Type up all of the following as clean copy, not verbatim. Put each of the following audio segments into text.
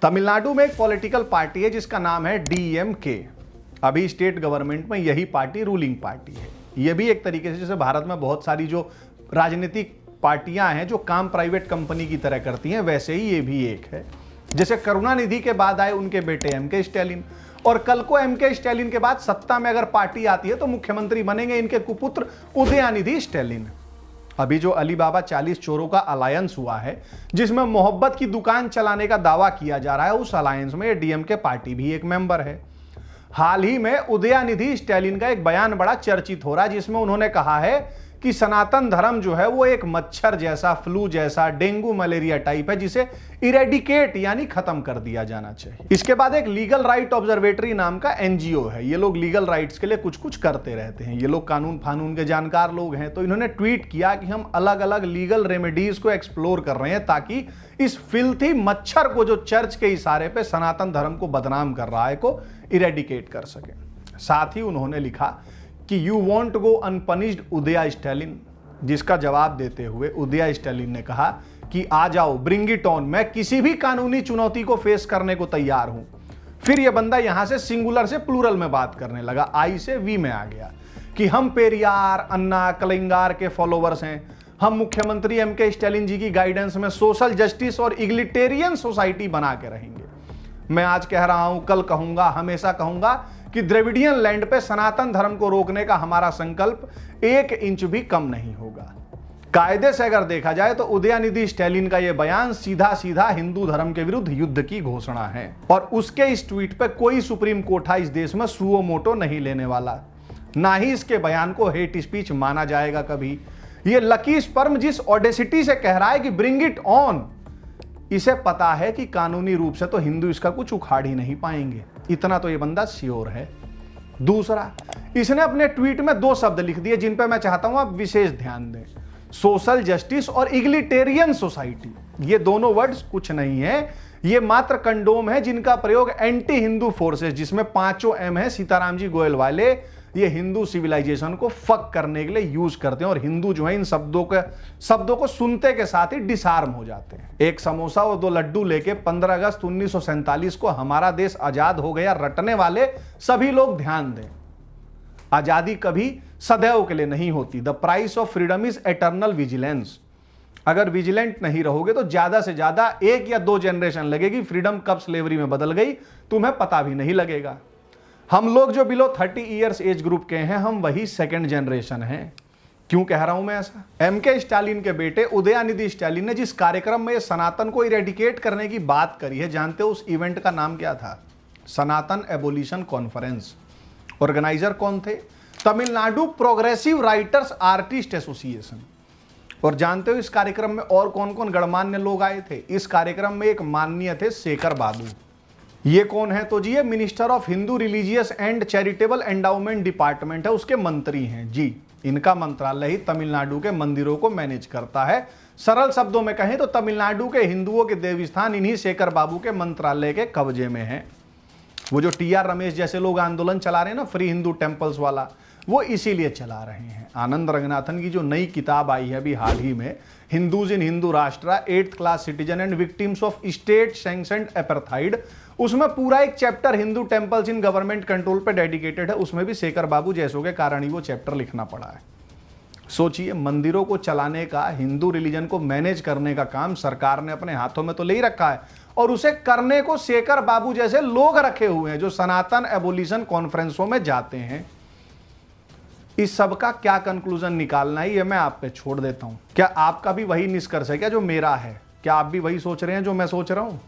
तमिलनाडु में एक political party है जिसका नाम है डीएमके। अभी स्टेट गवर्नमेंट में यही पार्टी रूलिंग पार्टी है। यह भी एक तरीके से जैसे भारत में बहुत सारी जो राजनीतिक पार्टियां हैं जो काम प्राइवेट कंपनी की तरह करती हैं, वैसे ही ये भी एक है। जैसे करुणानिधि के बाद आए उनके बेटे एमके स्टैलिन, और कल को एमके स्टैलिन के बाद सत्ता में अगर पार्टी आती है तो मुख्यमंत्री बनेंगे इनके कुपुत्र उदयनिधि स्टैलिन। अभी जो अलीबाबा 40 चोरों का अलायंस हुआ है जिसमें मोहब्बत की दुकान चलाने का दावा किया जा रहा है, उस अलायंस में डीएमके पार्टी भी एक मेंबर है। हाल ही में उदयनिधि स्टैलिन का एक बयान बड़ा चर्चित हो रहा है जिसमें उन्होंने कहा है कि सनातन धर्म जो है वो एक मच्छर जैसा, फ्लू जैसा, डेंगू मलेरिया टाइप है जिसे इरेडिकेट यानी खत्म कर दिया जाना चाहिए। इसके बाद एक लीगल राइट ऑब्जर्वेटरी नाम का एनजीओ है। ये लोग लीगल राइट्स के लिए कुछ कुछ करते रहते हैं। ये लोग कानून फानून के जानकार लोग हैं। तो इन्होंने ट्वीट किया कि हम अलग अलग लीगल रेमेडीज को एक्सप्लोर कर रहे हैं ताकि इस फिल्थी मच्छर को जो चर्च के इशारे पे सनातन धर्म को बदनाम कर रहा है को इरेडिकेट कर सके। साथ ही उन्होंने लिखा कि यू वॉन्ट गो अनपनिश्ड उदया स्टैलिन, जिसका जवाब देते हुए उदया स्टैलिन ने कहा कि आ जाओ, ब्रिंग इट ऑन, मैं किसी भी कानूनी चुनौती को फेस करने को तैयार हूं। फिर यह बंदा यहां से सिंगुलर से प्लूरल में बात करने लगा, आई से वी में आ गया कि हम पेरियार, अन्ना, कलिंगार के फॉलोवर्स हैं। हम मुख्यमंत्री एमके स्टैलिन जी की गाइडेंस में सोशल जस्टिस और इग्लिटेरियन सोसाइटी बना के रहेंगे। मैं आज कह रहा हूं, कल कहूंगा, हमेशा कहूंगा कि द्रविडियन लैंड पे सनातन धर्म को रोकने का हमारा संकल्प 1 इंच भी कम नहीं होगा। कायदे से अगर देखा जाए तो उदयनिधि स्टैलिन का यह बयान सीधा सीधा हिंदू धर्म के विरुद्ध युद्ध की घोषणा है। और उसके इस ट्वीट पे कोई सुप्रीम कोर्ट इस देश में सुओ मोटो नहीं लेने वाला, ना ही इसके बयान को हेट स्पीच माना जाएगा कभी। ये लकी स्पर्म जिस ऑडेसिटी से कह रहा है कि ब्रिंग इट ऑन, इसे पता है कि कानूनी रूप से तो हिंदू इसका कुछ उखाड़ ही नहीं पाएंगे, इतना तो ये बंदा श्योर है। दूसरा, इसने अपने ट्वीट में 2 शब्द लिख दिए जिन पर मैं चाहता हूं आप विशेष ध्यान दें, सोशल जस्टिस और इग्लिटेरियन सोसाइटी। ये दोनों वर्ड्स कुछ नहीं है, ये मात्र कंडोम है जिनका प्रयोग एंटी हिंदू फोर्सेस, जिसमें 5 एम है सीताराम जी गोयल वाले, ये हिंदू सिविलाइजेशन को फक करने के लिए यूज करते हैं। और हिंदू जो है इन शब्दों को सुनते के साथ ही डिसआर्म हो जाते हैं। एक समोसा और 2 लड्डू लेके 15 अगस्त 1947 को हमारा देश आजाद हो गया रटने वाले सभी लोग ध्यान दें, आजादी कभी सदैव के लिए नहीं होती। The price of freedom is eternal vigilance. अगर विजिलेंट नहीं रहोगे तो ज्यादा से ज्यादा 1 या 2 जनरेशन लगेगी, फ्रीडम कब स्लेवरी में बदल गई तुम्हें पता भी नहीं लगेगा। हम लोग जो बिलो 30 ईयर्स एज ग्रुप के हैं, हम वही 2nd जनरेशन हैं। क्यों कह रहा हूं मैं ऐसा? एमके स्टैलिन के बेटे उदयनिधि स्टैलिन ने जिस कार्यक्रम में सनातन को इरेडिकेट करने की बात करी है, जानते हो उस इवेंट का नाम क्या था? सनातन एबोलिशन कॉन्फ्रेंस। ऑर्गेनाइजर कौन थे? Tamil Nadu progressive writers artist association. और जानते हो इस कार्यक्रम में और कौन कौन गणमान्य लोग आए थे? इस कार्यक्रम में एक माननीय थे शेखर बाबू। ये कौन है? तो जी ये minister of Hindu religious and charitable endowment department है, उसके मंत्री हैं जी। इनका मंत्रालय ही तमिलनाडु के मंदिरों को मैनेज करता है। सरल शब्दों में कहें तो तमिलनाडु के हिंदुओं के देवस्थान इन्हीं शेखर बाबू के मंत्रालय के कब्जे में है। वो जो टीआर रमेश जैसे लोग आंदोलन चला रहे हैं ना, फ्री हिंदू टेम्पल्स वाला, वो इसीलिए चला रहे हैं। आनंद रंगनाथन की जो नई किताब आई है अभी हाल ही में, हिंदूज इन हिंदू राष्ट्र, 8th class citizen and victims of state sanctioned apartheid, उसमें पूरा एक chapter Hindu temples in government control पे डेडिकेटेड है। उसमें भी शेखर बाबू जैसों के कारण ही वो चैप्टर लिखना पड़ा है। सोचिए, मंदिरों को चलाने का, हिंदू रिलीजन को मैनेज करने का काम सरकार ने अपने हाथों में तो ले ही रखा है, और उसे करने को शेखर बाबू जैसे लोग रखे हुए हैं जो सनातन एबोलिशन कॉन्फ्रेंसों में जाते हैं। इस सब का क्या कंक्लूजन निकालना है ये मैं आप पे छोड़ देता हूं। क्या आपका भी वही निष्कर्ष है क्या जो मेरा है? क्या आप भी वही सोच रहे हैं जो मैं सोच रहा हूं?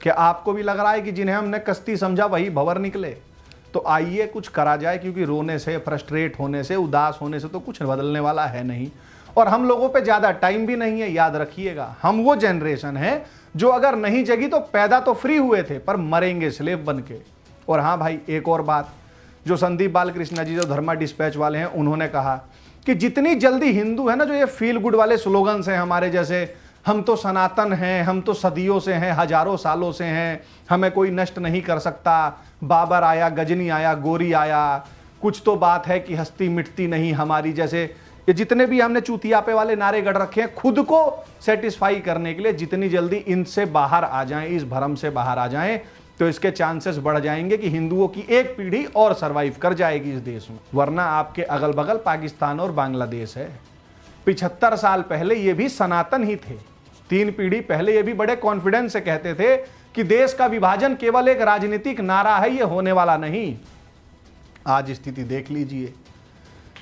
क्या आपको भी लग रहा है कि जिन्हें हमने कश्ती समझा वही भंवर निकले? तो आइए कुछ करा जाए, क्योंकि रोने से, फ्रस्ट्रेट होने से, उदास होने से तो कुछ बदलने वाला है नहीं। और हम लोगों पे ज्यादा टाइम भी नहीं है। याद रखिएगा, हम वो जनरेशन है जो अगर नहीं जगी तो पैदा तो फ्री हुए थे पर मरेंगे स्लेव बन के। और हाँ भाई, एक और बात, जो संदीप बालकृष्ण जी जो धर्मा डिस्पैच वाले हैं, उन्होंने कहा कि जितनी जल्दी हिंदू है ना, जो ये फील गुड वाले स्लोगन्स हैं हमारे जैसे, हम तो सनातन हैं, हम तो सदियों से हैं, हजारों सालों से हैं, हमें कोई नष्ट नहीं कर सकता, बाबर आया, गजनी आया, गोरी आया, कुछ तो बात है कि हस्ती मिटती नहीं हमारी, जैसे ये जितने भी हमने चूतियापे वाले नारे गढ़ रखे हैं खुद को सेटिस्फाई करने के लिए, जितनी जल्दी इनसे बाहर आ जाएं, इस भ्रम से बाहर आ जाएं, तो इसके चांसेस बढ़ जाएंगे कि हिंदुओं की एक पीढ़ी और सरवाइव कर जाएगी इस देश में। वरना आपके अगल बगल पाकिस्तान और बांग्लादेश है। 75 साल पहले ये भी सनातन ही थे। 3 पीढ़ी पहले ये भी बड़े कॉन्फिडेंस से कहते थे कि देश का विभाजन केवल एक राजनीतिक नारा है, ये होने वाला नहीं। आज स्थिति देख लीजिए।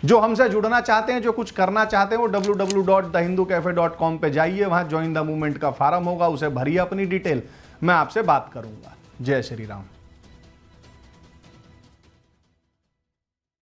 जो हमसे जुड़ना चाहते हैं, जो कुछ करना चाहते हैं, वो www.thehinducafe.com पे जाइए, वहां ज्वाइन द मूवमेंट का फॉर्म होगा, उसे भरिए अपनी डिटेल, मैं आपसे बात करूंगा। जय श्री राम।